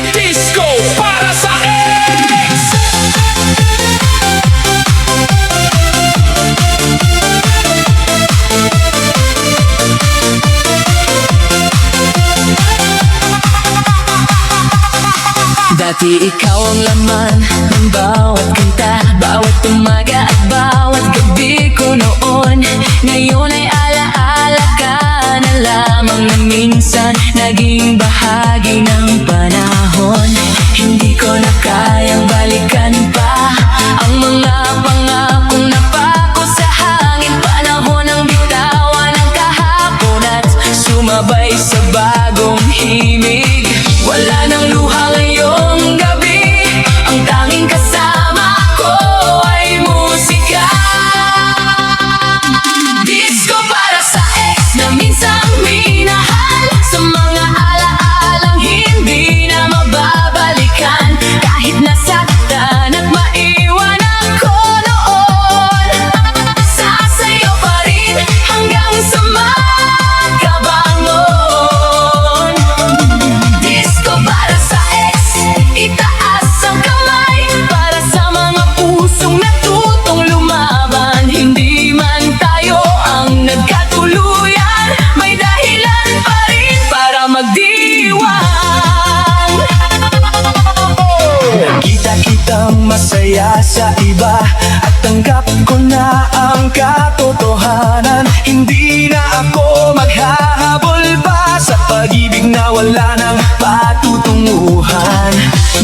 Disco para sa ex. Dati ikaw ang laman ng bawat kanta, bawat umaga at bawat gabi ko noon. Ngayon ay alaala ka na lamang na minsan naging bahagi ng panahon. Hindi ko na kayang balikan pa ang mga pangakong napako sa hangin. Panahon ng bitawan ng kahapon at sumabay sa bagong himig. Wala nang luha ngayong gabi, ang tanging kasama ko ay musika. Disco para sa ex na minsang minahal, sa mga alaalang hindi na mababalikan. Kahit nasaktan at maiwan ako noon, sasayaw pa rin hanggang sa magkabangon. Disco para sa ex, itaas ang kamay para sa mga pusong natutong lumaban. Hindi man tayo ang nagkatuluyan, may dahilan pa rin para magdiwang. Nakita kitang masaya sa iba at tanggap ko na ang katotohanan. Hindi na ako maghahabol pa sa pag-ibig na wala nang patutunguhan.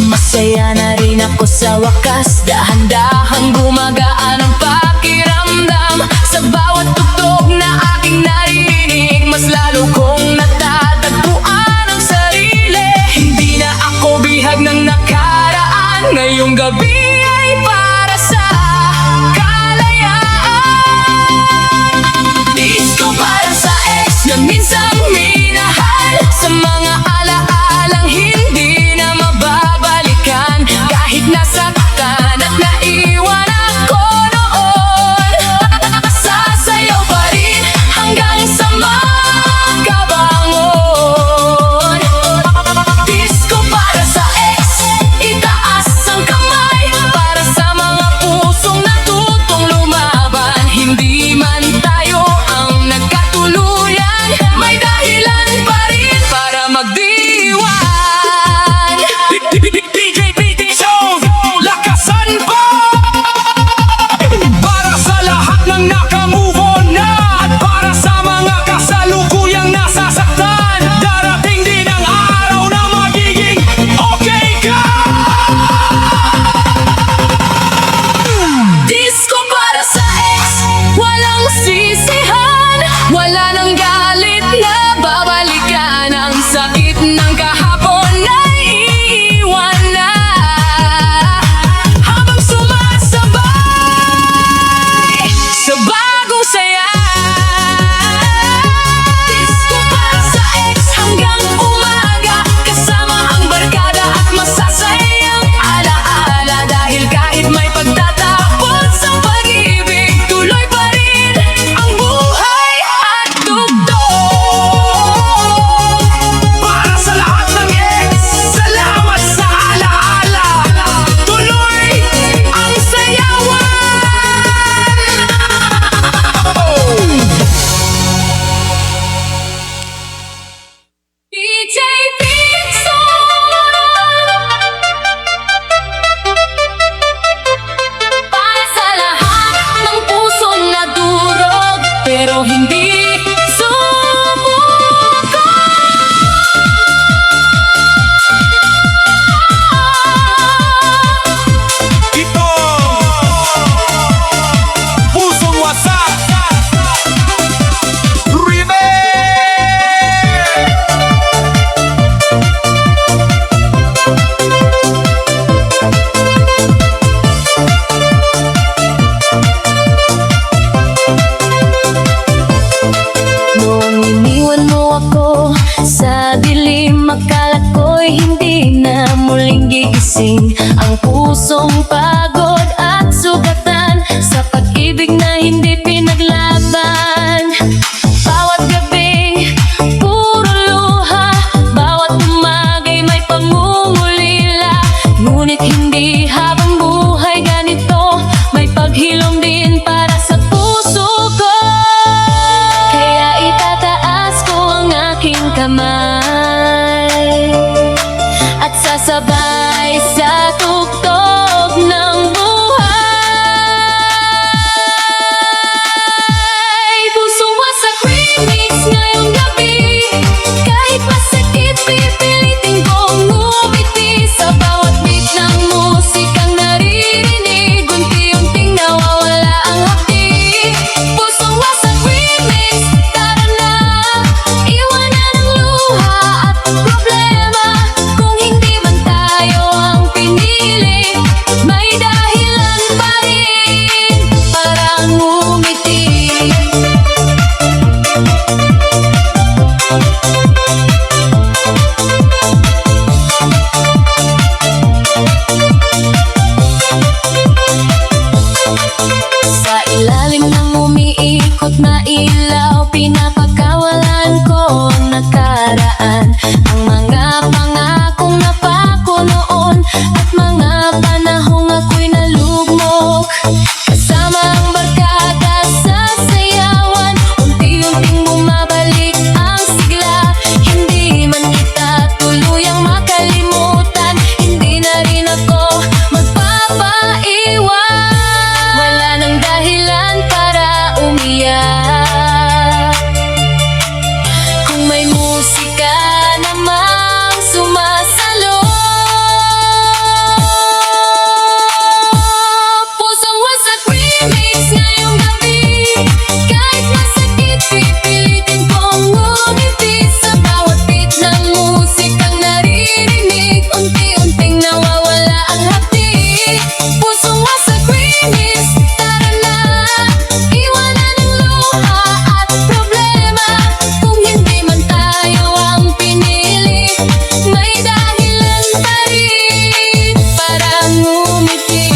Masaya na rin ako sa wakas, dahan-dahang gumagaan ang pakiramdam. Sa bawat tugtog na aking naririnig, mas lalo kong natatagpuan ang sarili. Hindi na ako bihag ng nakaraan, ngayong gabi ay para sa kalayaan. Disco para sa ex na minsang minahal, sa mga alaalang hindi na mababalikan. Kahit nasaktan at naiwan ako noon, sasayaw pa rin hanggang sa magkabangon. Disco para sa ex, itaas ang kamay para sa mga pusong natutong lumaban. Hindi man tayo ang nagkatuluyan, may dahilan pa rin para magdiwang. DJ Show, lakasan pa! Para sa lahat ng nakamove on na, at para sa mga kasalukuyang nasasaktan, darating din ang araw na magiging okay ka! Disco para sa ex, walang sisihan, wala nang galit na babalikan. Ang sakit ng kahapon ay iiwan na, habang sumasabay sa bagong saya. Disco para sa ex hanggang umaga, kasama ang barkada at masasayang alaala. Dahil kahit may pagtatapos ang pag-ibig, tuloy pa rin ang buhay at tugtog. Para sa lahat ng ex, salamat sa alaala. Tuloy ang sayawan. DJ Dixon, para sa lahat ng pusong nadurog pero hindi sumuko. Ito, pusong wasak. Noong iniwan mo ako sa dilim, akala ko'y hindi na muling gigising. Ang pusong pagod at sugatan sa pag-ibig na hindi pinaglaban. Bawat gabi, puro luha, bawat at sasabay sa tugtog ng buhay. Pusong wasak remix ngayong gabi, kahit masakit pipilitin kong ngumiti. Sa bawat beat ng musikang naririnig, unti-unting nawawala ang hapdi. Pusong wasak remix, tara na, iwanan ang luha at problema. Kung hindi man tayo ang pinili, may dahilan pa rin para ngumiti. Sa ilalim ng umiikot na ilaw, pinapakawalan ko ang nakaraan. Ang mga pangakong napako noon at mga panahong ako'y nalugmok. Kasama ang barkada sa sayawan, unti-unting bumabalik ang sigla. Hindi man kita tuluyang makalimutan, hindi na rin ako magpapaiwan. Wala nang dahilan para umiyak, kung may musika namang sumasalo. Pusong wasak remix ngayong gabi, kahit masakit pipilitin kong ngumiti. Sa bawat beat ng musikang naririnig, unti-unting nawawala ang hapdi. Pusong wasak remix, tara na, iwanan ang luha at problema. Kung hindi man tayo ang pinili, may dahilan pa rin para ngumiti.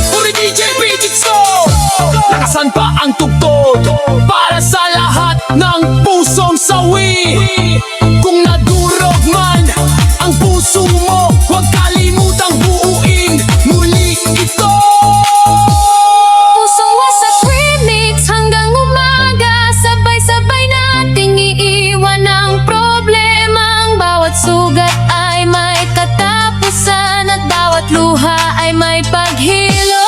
Puri DJ Bridget Soul, lakasan pa ang tugtog para sa lahat ng pusong sawi. Kung nadurog man ang puso mo, huwag kalimutang buuin muli ito. Pusong wasak remix hanggang umaga, sabay-sabay nating iiwan ang problema. Ang bawat sugat ay may katapusan at bawat luha ay may paghilo.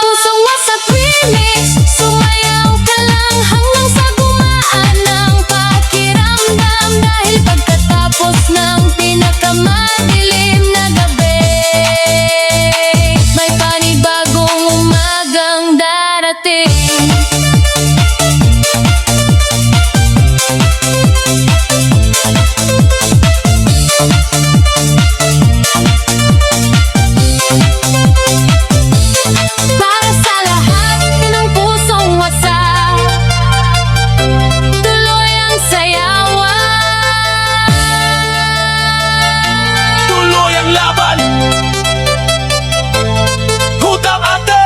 Pusong wasak remix, sumayaw ka lang hanggang sa gumaan ang pakiramdam. Dahil pagkatapos ng pinakamadilim na gabi, may panibagong umagang darating. Para sa lahat ng pusong wasak, tuloy ang sayawan. Tuloy ang laban, hutang ate.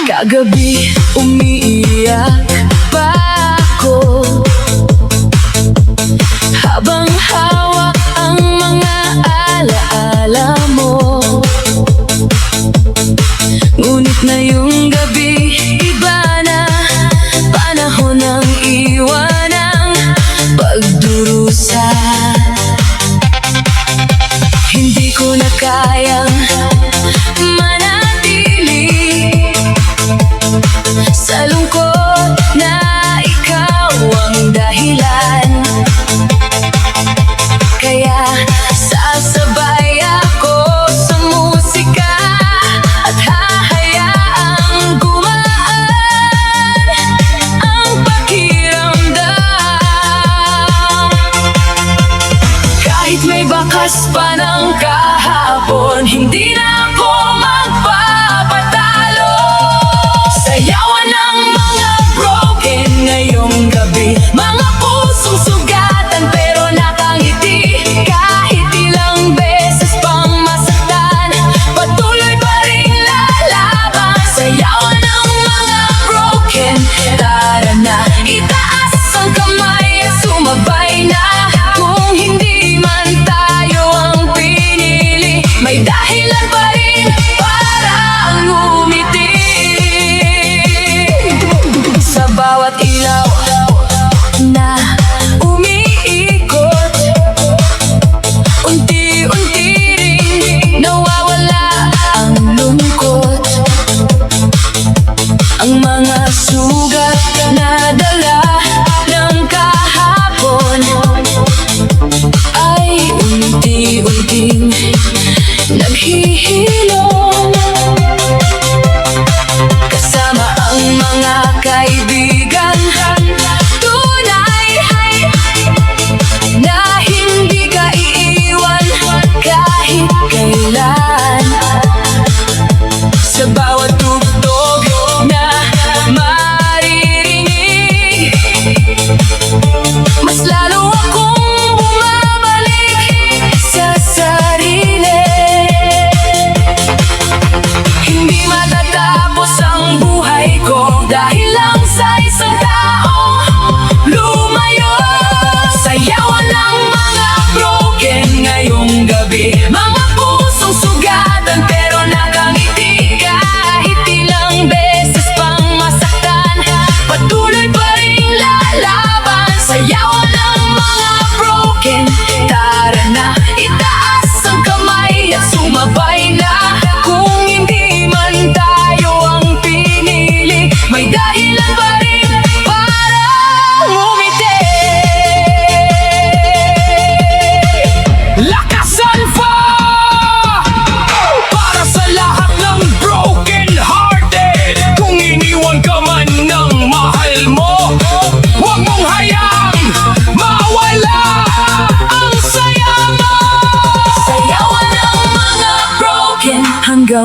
Kagabi umiiyak pa ako, habang hawak ang mga alaala mo. Ngunit na yung gabi, iba na, panahon ng iwan ang pagdurusa. Hindi ko na kayang manatili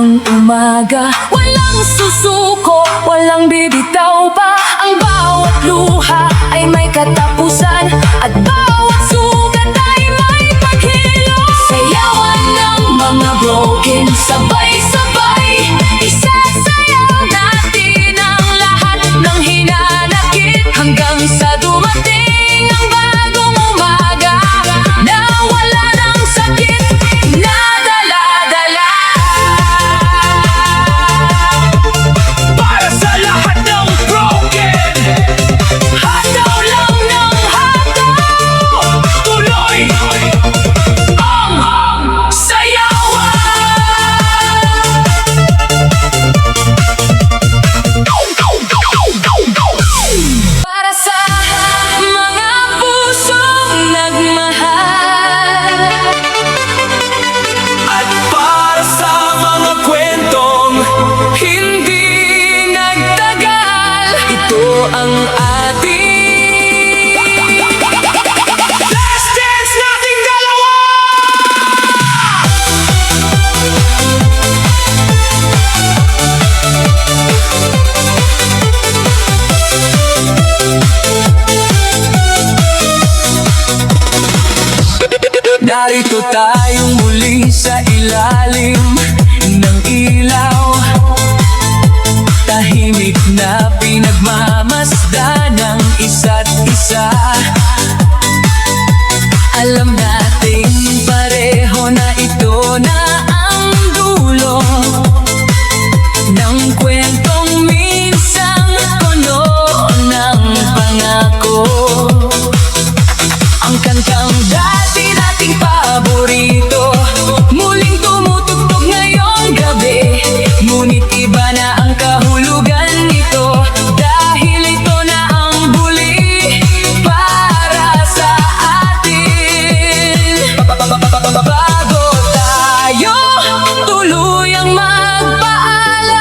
hanggang umaga. Walang susuko, walang bibitaw pa. Ang bawat luha ay may katapusan, at bawat sugat ay may paghilom. Sayawan ng mga broken, sabay-sabay. Isasayaw natin ang lahat ng hinanakit, hanggang sa dumating ang bagong umaga na wala ng sakit na dala-dala. Para sa lahat ng broken, Hataw lang ng hataw, tuloy ang sayawan. para sa mga pusong nagmahal. At para sa mga kwentong Hindi nagtagal, ito ang ating last dance nating dalawa. Narito tayong muli sa ilalim ng ilaw, tahimik na pinagmamasdan ng isa't isa. Alam natin pareho na ito na ang dulo ng kwentong minsang puno ng pangako. Ang kantang dati nating paborito, muling tumutugtog ngayong gabi. Ngunit iba na ang kahulugan nito, dahil ito na ang buli para sa atin. Bago tayo tuluyang magpaalam,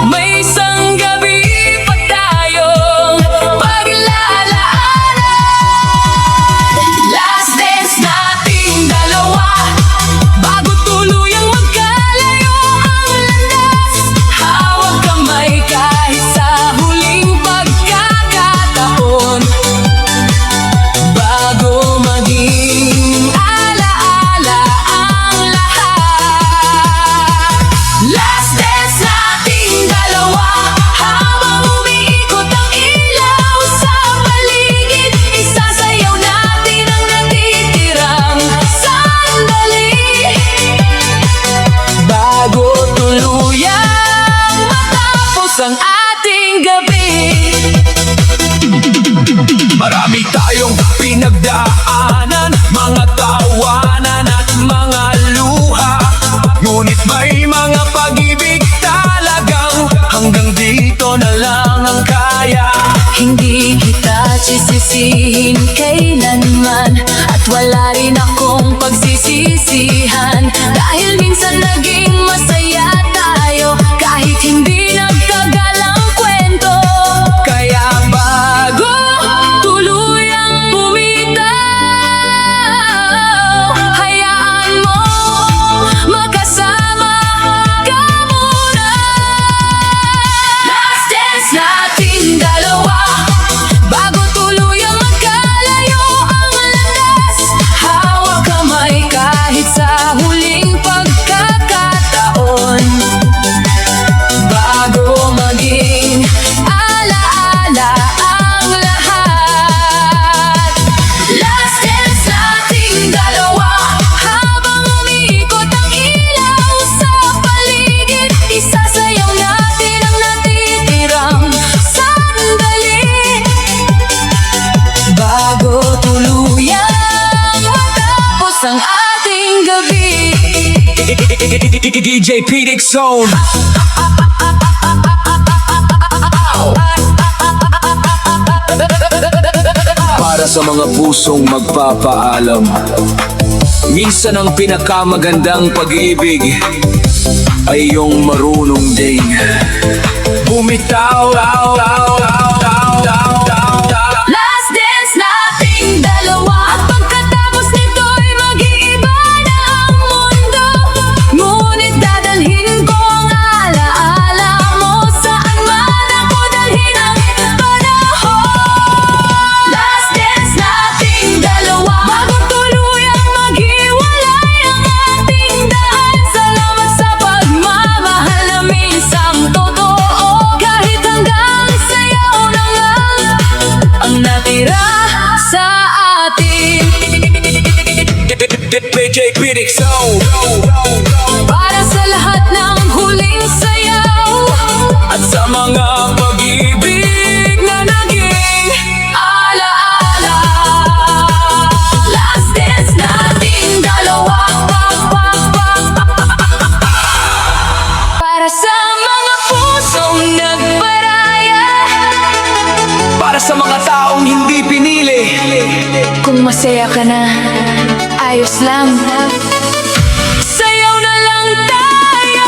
may isang gabi pa tayong paglalaanan. Last dance nating dalawa, bago tuluyang magkalayo ang landas. Hawag kamay kahit sa huling pagkakataon, bago maging alaala ang lahat. Last dance nating dalawa, habang umiikot ang ilaw sa paligid. Isasayaw natin ang natitirang sandali, bago tuluyang matapos ang ating gabi. Marami tayong pinagdaanan, mga tawanan at mga luha. Ngunit may mga pag-ibig talagang hanggang dito na lang ang kaya. Hindi kita sisisihin kailanman, at wala rin akong pagsisisihan, dahil minsan naging masaya tayo kahit hindi nagtagal ang kwento. Kaya Bago tuluyang bumitaw, hayaan mo magkasama ka muna. Last dance natin dalawa, bago tuluyang magkalayo ang landas. Hawag kamay kahit sa huling pagkakataon, bago maging alaala ang lahat. Last dance nating dalawa, habang umiikot ang ilaw sa paligid. Isasayaw natin ang natitirang sandali, bago tuluyang matapos ang ating gabi. DJ Phoenix Zone. Para sa mga pusong magpapaalam, minsan ang pinakamagandang pag-ibig ay yung marunong ding bumitaw. Last dance nating dalawa, at pagkatapos nito'y mag-iiba na ang mundo. Ngunit DJ Pirik Sound. Para sa lahat ng huling sayaw At sa mga pag-ibig na naging alaala. Last dance nating dalawa. Para sa mga pusong nagparaya, para sa mga taong hindi pinili. kung masaya ka na, ayos lang. Sayaw na lang tayo.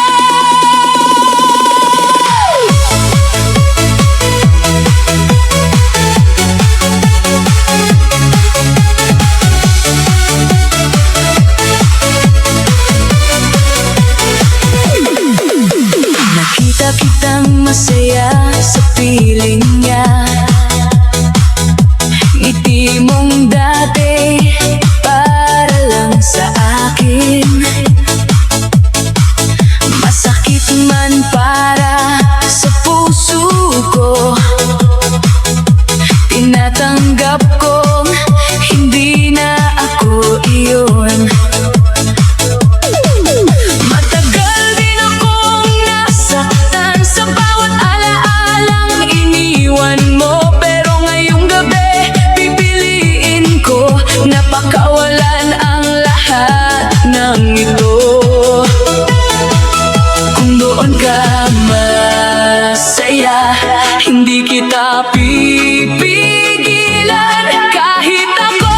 Nakita kitang masaya sa piling niya. Ngiti mong dati para lang sa akin. Masakit man para sa puso ko, tinatanggap kong hindi na ako iyon. Matagal din akong nasaktan sa bawat alaalang iniwan mo. Pero ngayong gabi pipiliin ko na pakawalan ang lahat ng ito. Kung doon ka masaya, hindi kita pipigilan. Kahit ako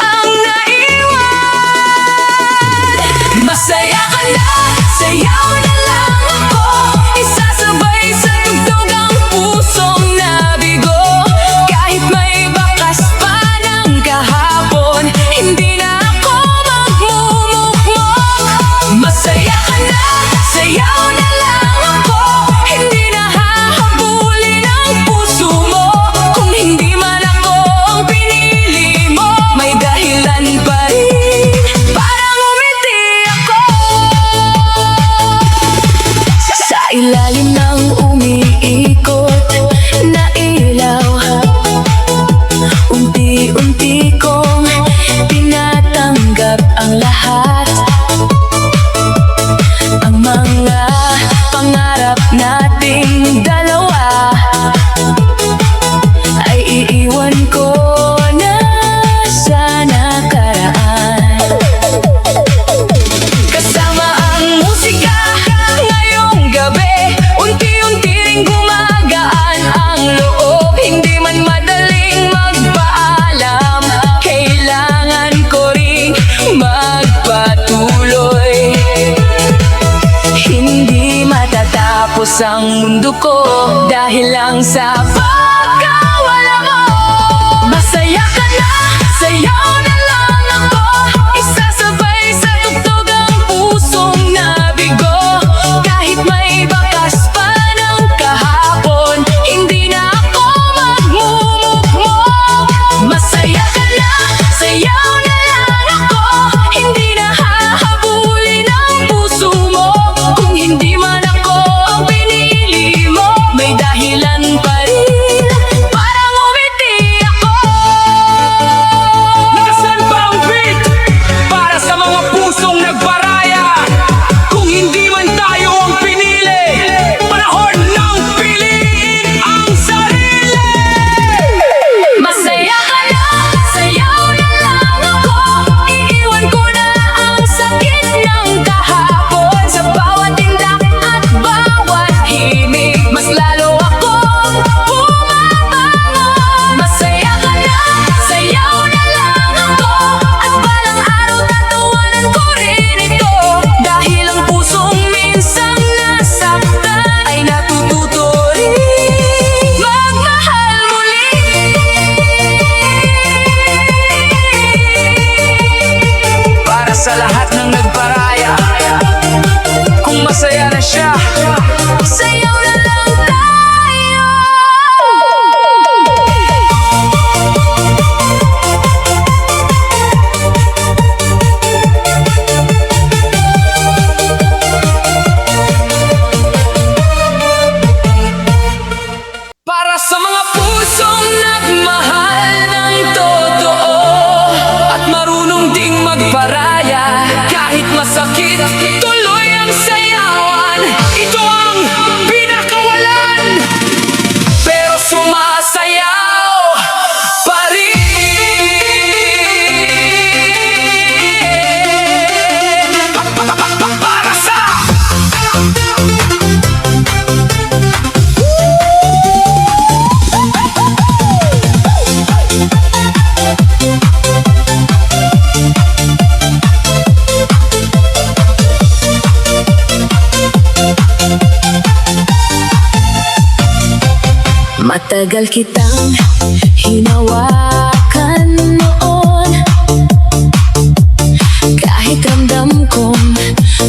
ang naiwan, masaya ka na, sayaw na lang ako. Isasabay sa tugtog ang pusong nabigo. Kahit may bakas pa ng kahapon, hindi na ako magmumukmok. Masaya ka na, sayaw na lang ako. Hindi na hahabulin ang puso mo. Kung hindi man ako ang pinili mo, may dahilan pa rin para ngumiti ako. Sa ilalim ng umiikot na ilaw, unti-unti kong tinatanggap ang lahat. Ang mga pangarap nating dalawa ay iiwan ko na sa nakaraan. Kasama ang musika ngayong gabi, unti-unti ring gumagaan ang loob. Hindi man madaling magpaalam, kailangan ko ring magpatuloy. Hindi matatapos ang mundo ko dahil lang sa pagkawala mo. Masaya ka na, sayaw na lang ako. Isasabay sa tugtog ang pusong nabigo. Kahit may bakas pa ng kahapon, hindi na ako magmumukmok. Masaya ka na, sayaw na lang ako. Hindi na hahabulin ang puso mo. Kung hindi man ako ang pinili mo, may dahilan pa rin para ngumiti ako. tuloy ang sayawan. Ito ang pinakawalan, Pero sumasayaw pa rin. para sa Matagal kitang hinawakan noon, kahit ramdam kong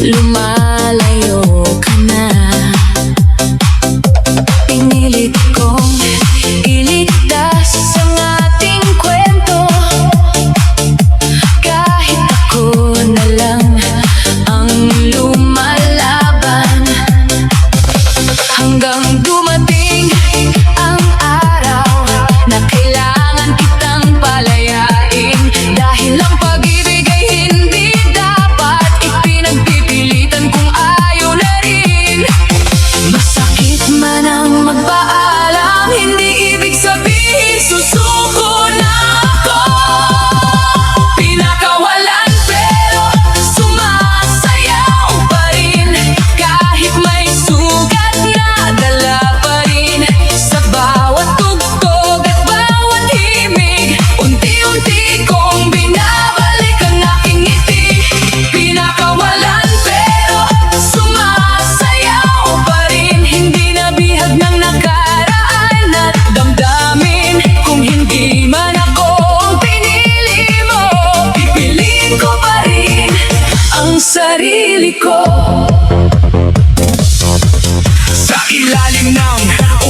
lumalayo ka na. Pinilit kong iligtas ang ating kwento, kahit ako na lang ang lumalaban. Hanggang dumating ang araw na kailangan kitang palayain, dahil ang pag-ibig ay hindi dapat ipinagpipilitan kung ayaw na rin. Masakit man ang magpaalam, hindi ibig sabihin susuko na ako. Pinakawalan pero sumasayaw pa rin, kahit may sugat na dala pa rin. Sa bawat tugtog at bawat himig, unti-unti kong binabalik ang aking ngiti. Pinakawalan pero sumasayaw pa rin, hindi nabihag ng nakaraan at damdamin. Kung hindi man ako ang pinili mo, pipiliin ko pa rin ang sarili ko. Sa ilalim ng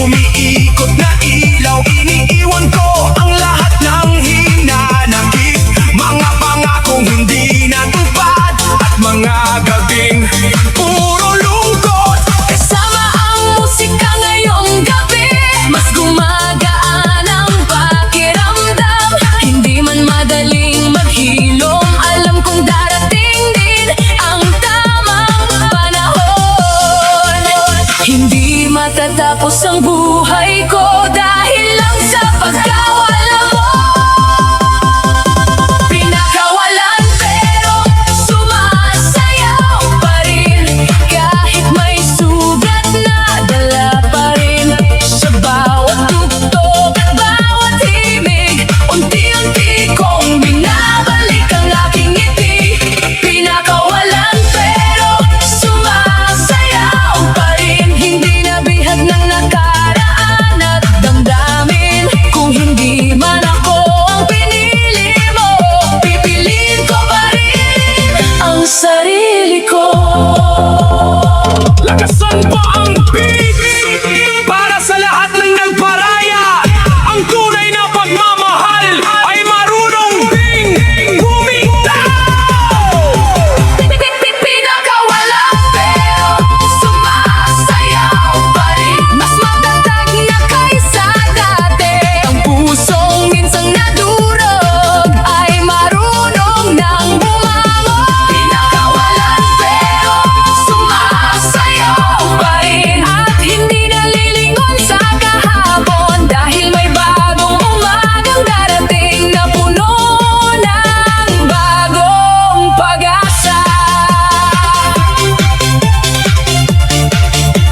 umiikot na ilaw, iniiwan ko ang lahat ng hinanakit. Mga pangakong hindi natupad at mga gabing puro lungkot. Kasama ang musika ngayong gabi, mas gumagaan ang pakiramdam. Hindi man madaling maghilom, alam kong darating din ang tamang panahon. Hindi matatapos ang buhay ko dahil lang sa pagkawala mo. Pinakawalan pero sumasayaw pa rin, kahit may sugat na dala pa rin. Sa bawat tugtog at bawat himig, unti-unti kong binabalik ang aking ngiti. Pinakawalan pero sumasayaw pa rin, hindi nabihag ng nakaraan at damdamin. Kung hindi man ako ang pinili mo, pipiliin ko pa rin ang sarili ko. lakasan pa ang beat para sa lahat ng nagparaya. Ang tunay na pagmamahal ay marunong ding bumitaw. Pinakawalan pero sumasayaw pa rin, mas matatag na kaysa dati. Ang pusong minsang nadurog ay marunong nang bumangon. Pinakawalan pero sumasayaw pa rin, at hindi nalilingon sa kahapon, dahil may bagong umagang darating na puno ng bagong pag-asa.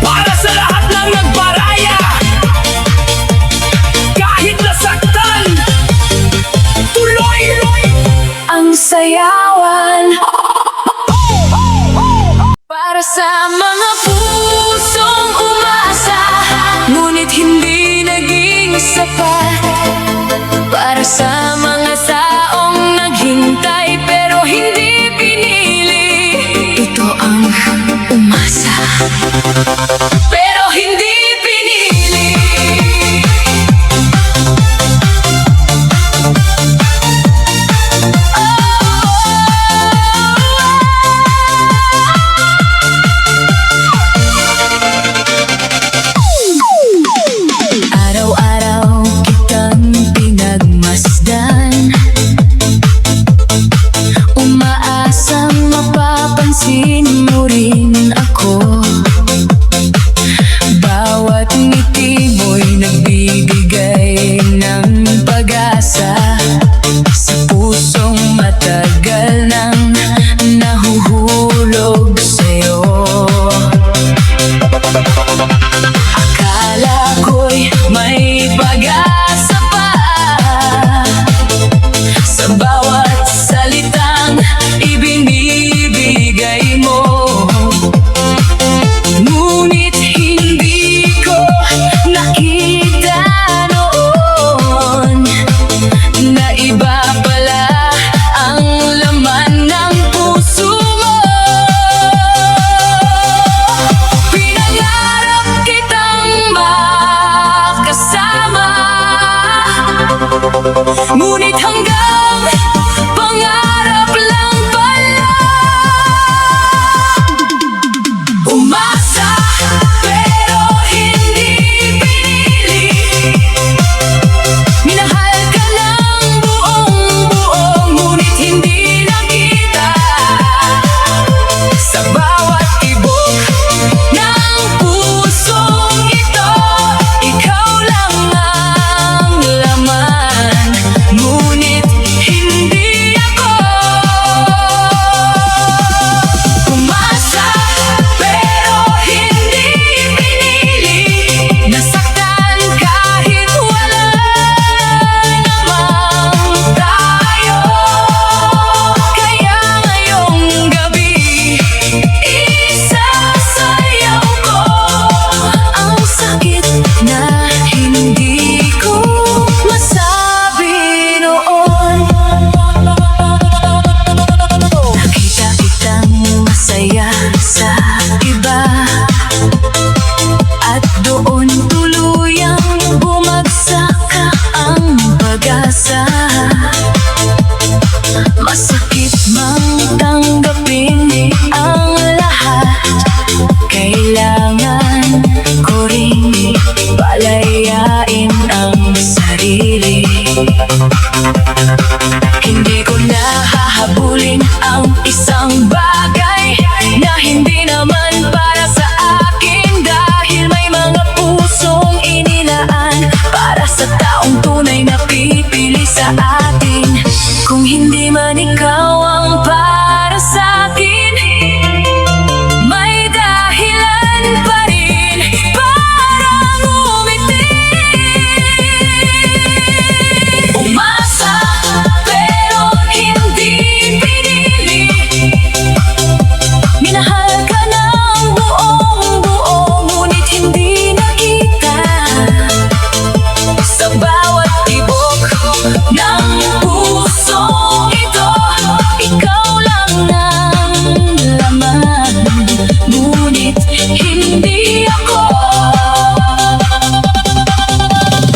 Para sa lahat ng nagparaya, kahit nasaktan, tuloy Ang sayawan para sa mga pusong umasa, ngunit hindi naging sapat. Para sa mga saong naghintay pero hindi pinili, ito ang umasa pero hindi pinili. Araw-araw kitang pinagmasdan, umaasang mapapansin mo rin ako. Bawat ngiti mo'y nagbibigay ng pag-asa sa pusong matagal nang nahuhulog sa'yo. Akala ko'y may pag-asa pa sa bawat salitang ibinibigay mo. Ngunit hindi ko nakita noon na iba pala ang laman ng puso mo. Pinangarap kitang makasama, ngunit hanggang pangarap lang pala. Umasa pero hindi pinili, minahal ka ng buong-buo, ngunit hindi nakita sa bawat tibok ng pusong ito. Ikaw lang ang laman, ngunit hindi ako. Umasa pero hindi pinili, nasaktan kahit wala namang tayo. Kaya ngayong gabi isasayaw ko ang sakit na hindi ko masabi noon. Nakita kitang masaya sa iba, at doon tuluyang bumagsak ang pag-asa. Masakit mang tanggapin ang lahat, kailangan ko ring palayain ang sarili. Hindi ko na hahabulin ang isang bagay na hindi naman para sa akin, dahil may mga pusong inilaan para sa taong tunay na pipili sa atin. Kung hindi man ikaw ang para sa akin, may dahilan pa rin para ngumiti. Umasa pero hindi pinili, minahal ka ng buong-buo, ngunit hindi nakita sa bawat tibok ng pusong ito. Ikaw lang ang laman, ngunit hindi ako.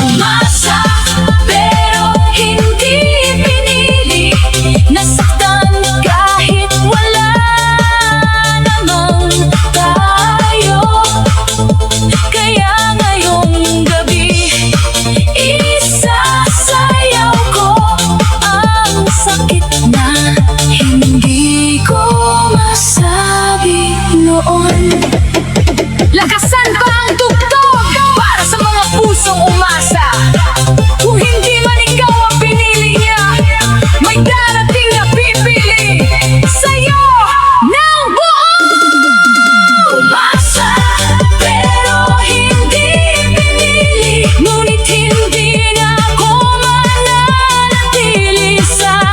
Umasa pero hindi pinili, nasaktan kahit wala namang tayo. Kaya ngayong gabi isasayaw ko ang sakit na hindi ko masabi noon. Lakasan pa ang tugtog para sa mga pusong umasa. Kung hindi man ikaw ang pinili niya, may darating na pipili sa'yo ng buo. Umasa pero hindi pinili, ngunit hindi na ako mananatili sa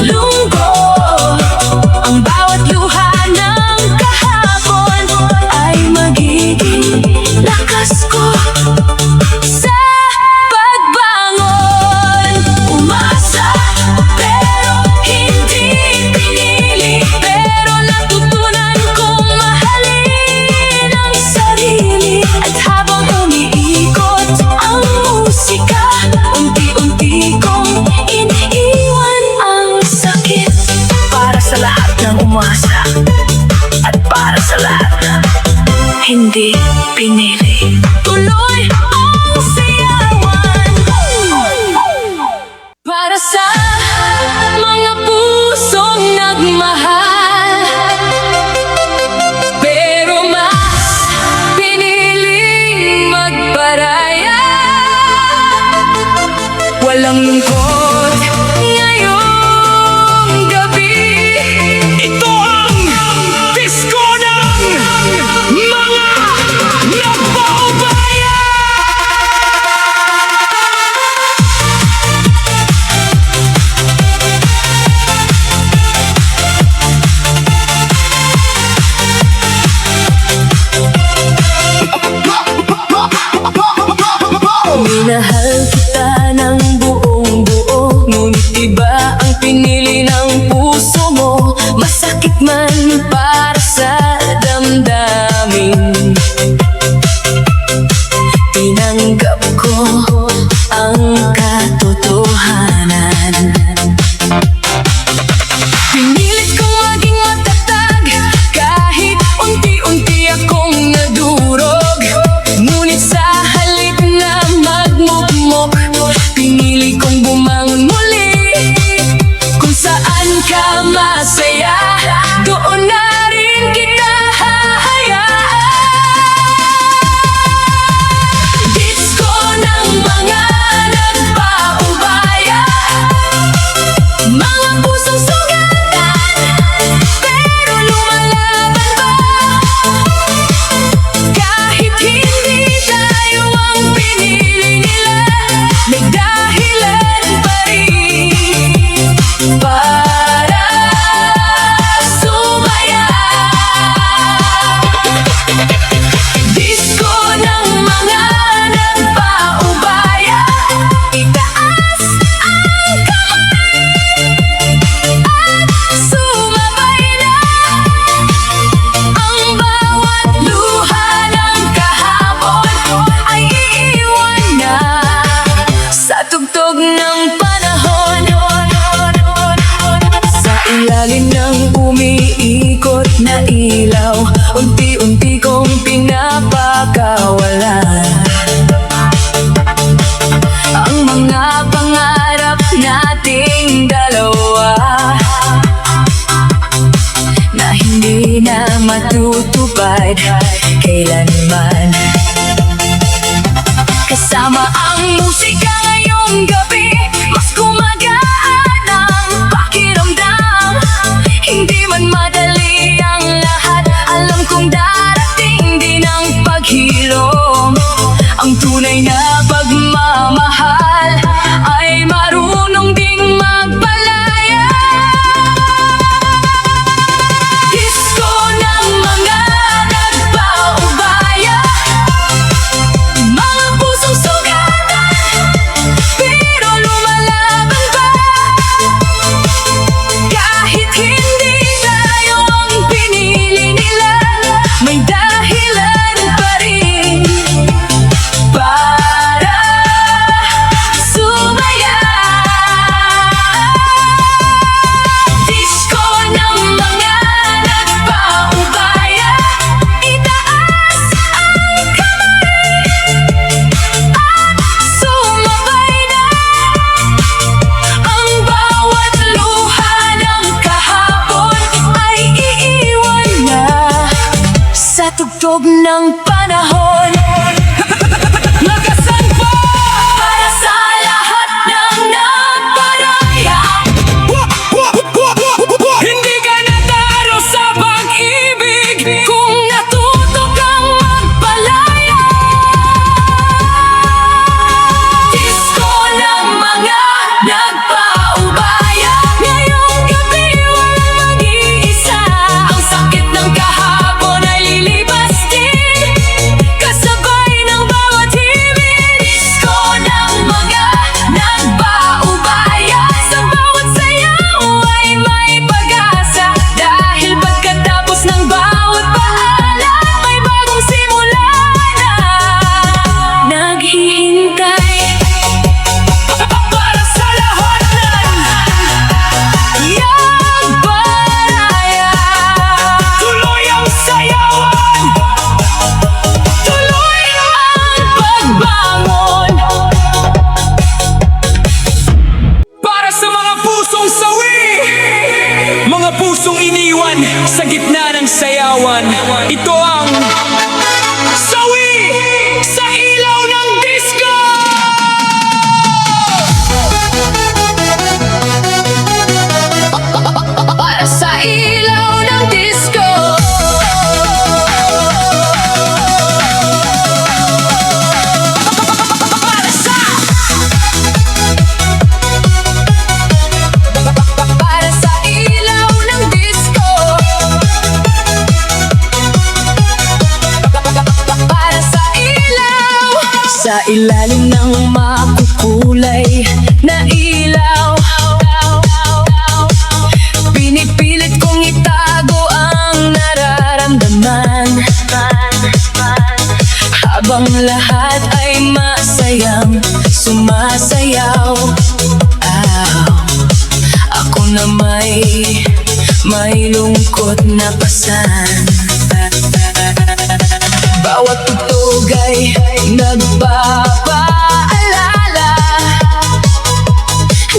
lungkot. Ang bawat luha ng kahapon ay magiging lakas ko sa pagbangon. Umasa pero hindi pinili, pero natutunan kong mahalin ang sarili. At habang umiikot ang musika, unti-unti kong iniiwan ang sakit. Para sa lahat ng umasa, at para sa lahat ng hindi pinili, tuloy ang sayawan. Para sa mga pusong nagmahal, walang lungkot ngayong gabi. Ito ang disco ng mga nagpaubaya. Minahal kita ng buong buo, ngunit iba ang pinili ng puso mo. Masakit man para sa damdamin, tinanggap ko ang katotohanan. Pinilit kong maging matatag kahit unti-unti akong nadurog. Ngunit sa halip na magmukmok, pinili kong bumangon muli. Kung saan ka masaya, doon na rin kita hahayaan. Disco ng mga nagpaubaya, mga pusong sugatan, pero lumalaban pa. Kahit hindi tayo ang pinili nila, may dahilan pa rin para sumaya. Disco ng mga nagpaubaya, itaas ang kamay at sumabay na. Ang bawat luha ng kahapon ay iiwan na sa tugtog ng panahon. Sa ilalim ng umiikot na ilaw, unti-unti kong pinapakawalan ang mga pangarap nating dalawa na hindi na matutupad kailanman. Kasama ang musika ngayong gabi, mas gumagaan ang pakiramdam. Hindi man madali ang lahat, alam kong darating din ang paghilom. Ang tunay na pagmamahal ay marunong ding magpalaya. Disco ng mga nagpaubaya, mga pusong sugatan, pero lumalaban pa. Kahit hindi tayo ang pinili nila, may dahilan pa rin para sumaya. Disco ng mga nagpaubaya, itaas ang kamay at sumabay na. Ang bawat luha ng kahapon ay iiwan na sa tugtog ng panahon. Lakasan pa para sa lahat ng nagparaya. Hindi ka natalo sa pag-ibig Kung natuto kang magpalaya. Disco ng mga nagpaubaya, ngayong gabi walang mag-iisa. Ang sakit ng kahapon ay lilipas din, kasabay ng bawat himig. Disco ng mga nagpaubaya, sa bawat sayaw ay may pag-asa. Dahil pagkatapos ng bawat paalam, may bagong simula na naghihintay. para sa lahat ng Nagparaya, tuloy ang sayawan. tuloy ang pagbangon. Para sa mga pusong sawi, mga pusong iniwan sa gitna ng sayawan, ito ang sawi sa ilaw ng disco. Sa ilalim ng makukulay na ilaw, pinipilit kong itago ang nararamdaman, habang lahat ay masayang sumasayaw. Ako na may lungkot na pasan. Bawat tugtog ay nagpapaalala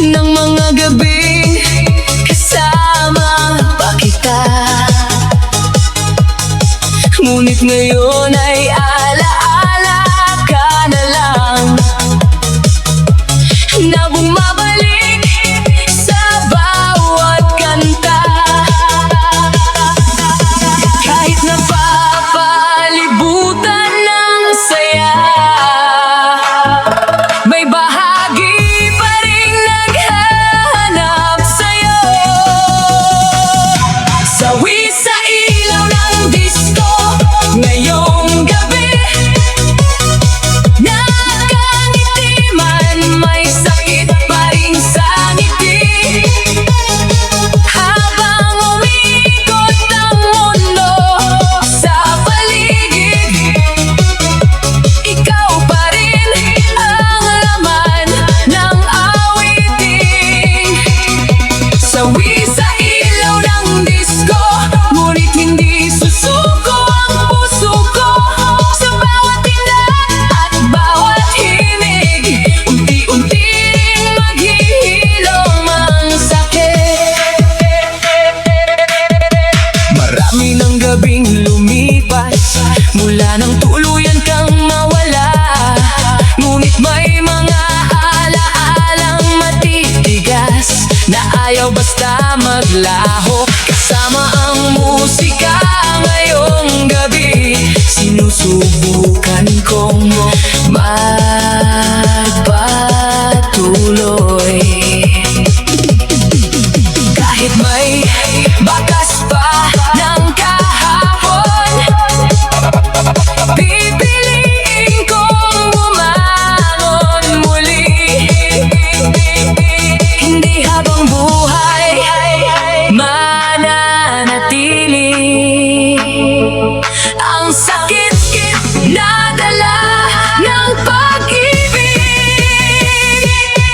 ng mga gabing kasama pa kita. Ngunit ngayon ay alaala ka na lang, na bumabalik sa bawat kanta. Kahit napapalibutan ng saya, may bahagi pa rin naghahanap sa'yo. Sawi sa ilaw ng disco ngayong gabi, nakangiti man may sakit pa rin sa ngiti. Habang umiikot ang mundo sa paligid, ikaw pa rin ang laman ng awitin. Sawi sa ilaw ng disco, ngunit hindi susuko ang puso ko. Sa bawat tindak at bawat himig, unti-unti ring maghihilom ang sakit. Marami ng gabing lumipas mula nang tuluyan kang mawala, ngunit may mga alaalang matitigas na ayaw basta maglaho. Kasama ang musika ngayong gabi, sinusubukan kong magpatuloy. Kahit may bakas pa ng kahapon, pipiliin kong bumangon muli. Hindi habang buhay mananatili ang sakit na dala ng pag-ibig.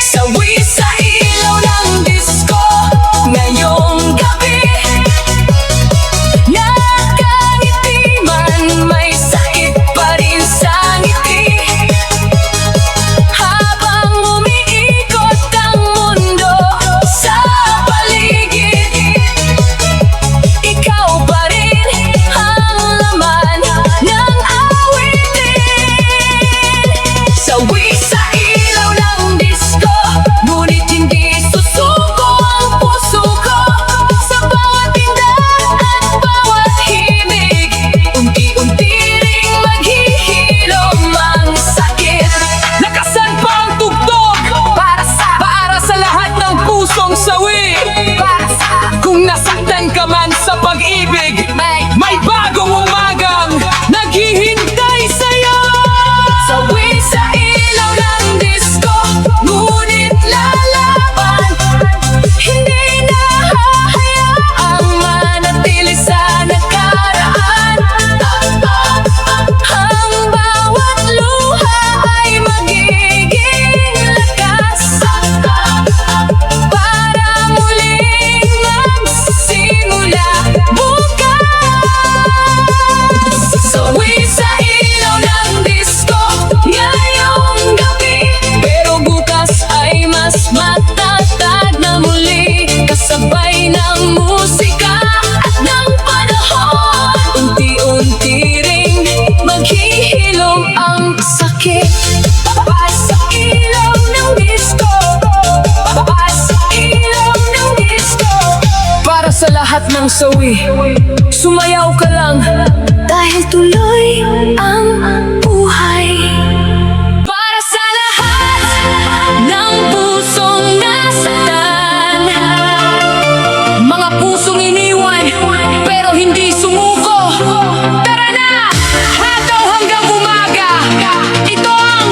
Sawi sa ilaw ng disco ngayong gabi, nakangiti man may sakit pa rin sa ngiti. Habang umiikot ang mundo sa paligid, ikaw pa rin ang laman ng awitin. Sawi sa ilaw ng disco, ngunit hindi susuko ang puso ko. Sa bawat tindak at bawat himig, unti-unti ring maghihilom ang sakit. Lakasan pa ang tugtog para sa lahat ng pusong sawi. Kung nasaktan ka man sa pag-ibig, may bagong umagang naghihintay sa'yo. Sawi sa ilaw ng disco, ngunit lalaban, hindi nahahayaang manatili sa nakaraan. Ang bawat luha ay magiging lakas para muling magsimula bukas. Sawi sa ilaw ng disco ngayong gabi, pero bukas ay mas matatag na muli. Kasabay ng musika at ng panahon, unti-unti ring maghihilom ang sakit. Sa ilaw ng disco, sa ilaw ng disco. Para sa lahat ng sawi, sumayaw ka lang. Dahil tuloy ang buhay. Para sa lahat ng pusong nasaktan, Mga pusong iniwan pero hindi sumuko. Tara na! Hataw hanggang umaga. Ito ang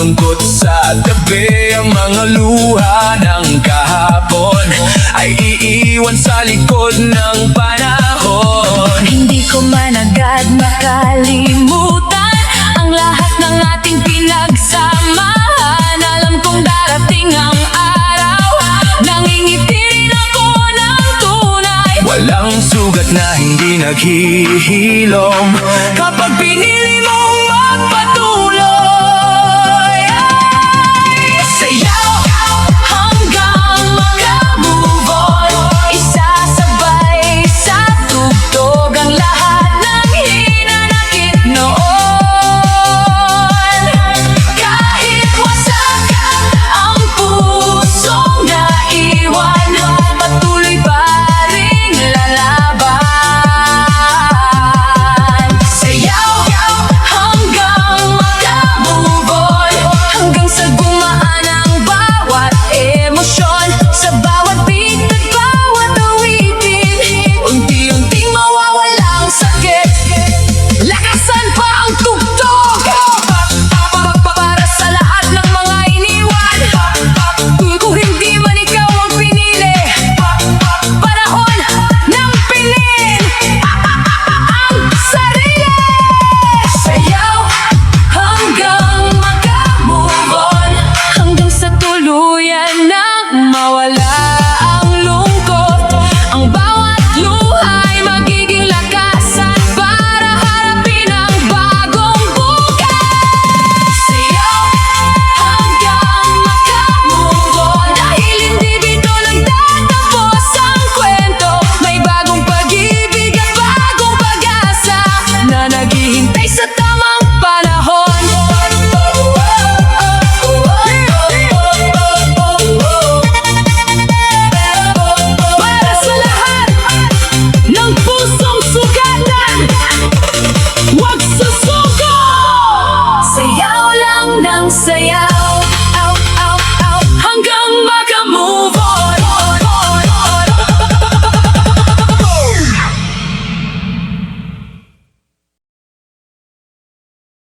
lungkot sa tabi. Ang mga luha ng kahapon ay iiwan sa likod ng panahon. Hindi ko man agad makalimutan ang lahat ng ating pinagsamahan. Alam kong darating ang araw, nangingiti rin ako ng tunay. Walang sugat na hindi naghihilom kapag pinili mong magpatuloy. Sayaw hanggang makamove on, isasabay sa tugtog ang lahat ng hinanakit noon. Kahit wasak ang pusong naiwan, patuloy pa ring lalaban. Sayaw hanggang makamove on, hanggang sa gumaan ang bawat emosyon. Sa bawat beat at bawat awitin, unti-unting mawawala ang sakit. Lakasan pa ang tugtog para sa lahat ng mga iniwan. Kung hindi man ikaw ang pinili, panahon ng piliin ang sarili. Sayaw hanggang makamove on, hanggang sa tuluyan nang mawala ang lungkot. Ang bawat luha ay magiging lakasan para harapin ang bagong bukas. Sayaw hanggang makamove on, dahil hindi dito nagtatapos ang kwento. May bagong pag-ibig at bagong pag-asa na naghihintay sa tamang panahon. Para sa lahat ng pusong sugatan, huwag susuko. Sayaw lang ng sayaw.